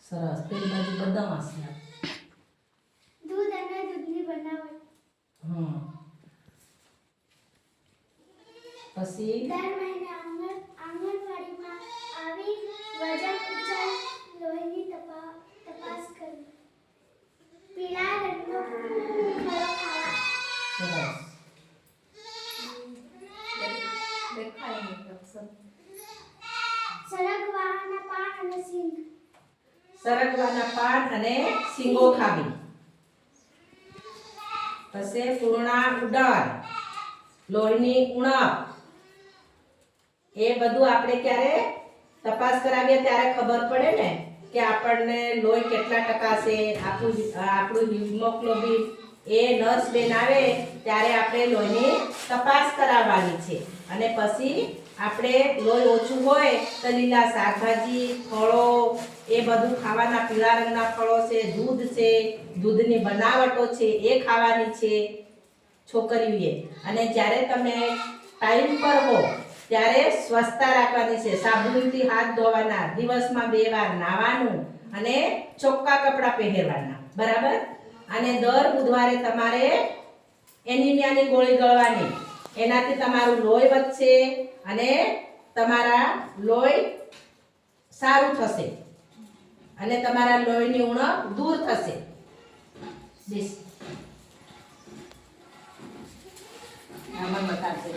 સરસ. પેલી બાજુ બદામ હશે. દૂધ અને દૂધની બનાવટ. પછી દર મહિને આંગણવાડીમાં આવી વજન ઊંચાઈ લોહીની તપાસ કરવી. પીળા રંગનો ફળો ખાવા. સરસ. સરગવાના પાન અને સિંગ. સરગવાના પાન અને શીંગો ખાવી. પછી પૂર્ણા ઉડર, લોહીની ઉણપ, એ બધું આપણે ક્યારે તપાસ કરાવીએ ત્યારે ખબર પડે ને કે આપણને લોહી કેટલા ટકા છે. આપણું હિમોગ્લોબિન એ નર્સ બેન આવે ત્યારે આપણે લોહીની તપાસ કરાવવાની છે. અને પછી આપણે લોહી ઓછું હોય તો લીલા શાકભાજી, ફળો એ બધું ખાવાના. પીળા રંગના ફળો છે, દૂધ છે, દૂધની બનાવટો છે એ ખાવાની છે છોકરીઓએ. અને જ્યારે તમે ટાઈમ પર હો ત્યારે સ્વચ્છતા રાખવાની છે. સાબુનથી હાથ ધોવાના, દિવસમાં 2 વાર નાહવાનું અને ચોખ્ખા કપડાં પહેરવાના. બરાબર. અને દર બુધવારે તમારે એનિમિયાની ગોળી ગળવાની. એનાથી તમારું લોહી વધશે અને તમારા લોહી સારું થશે અને તમારા લોહીની ઉણપ દૂર થશે. આમાં બતાવશે.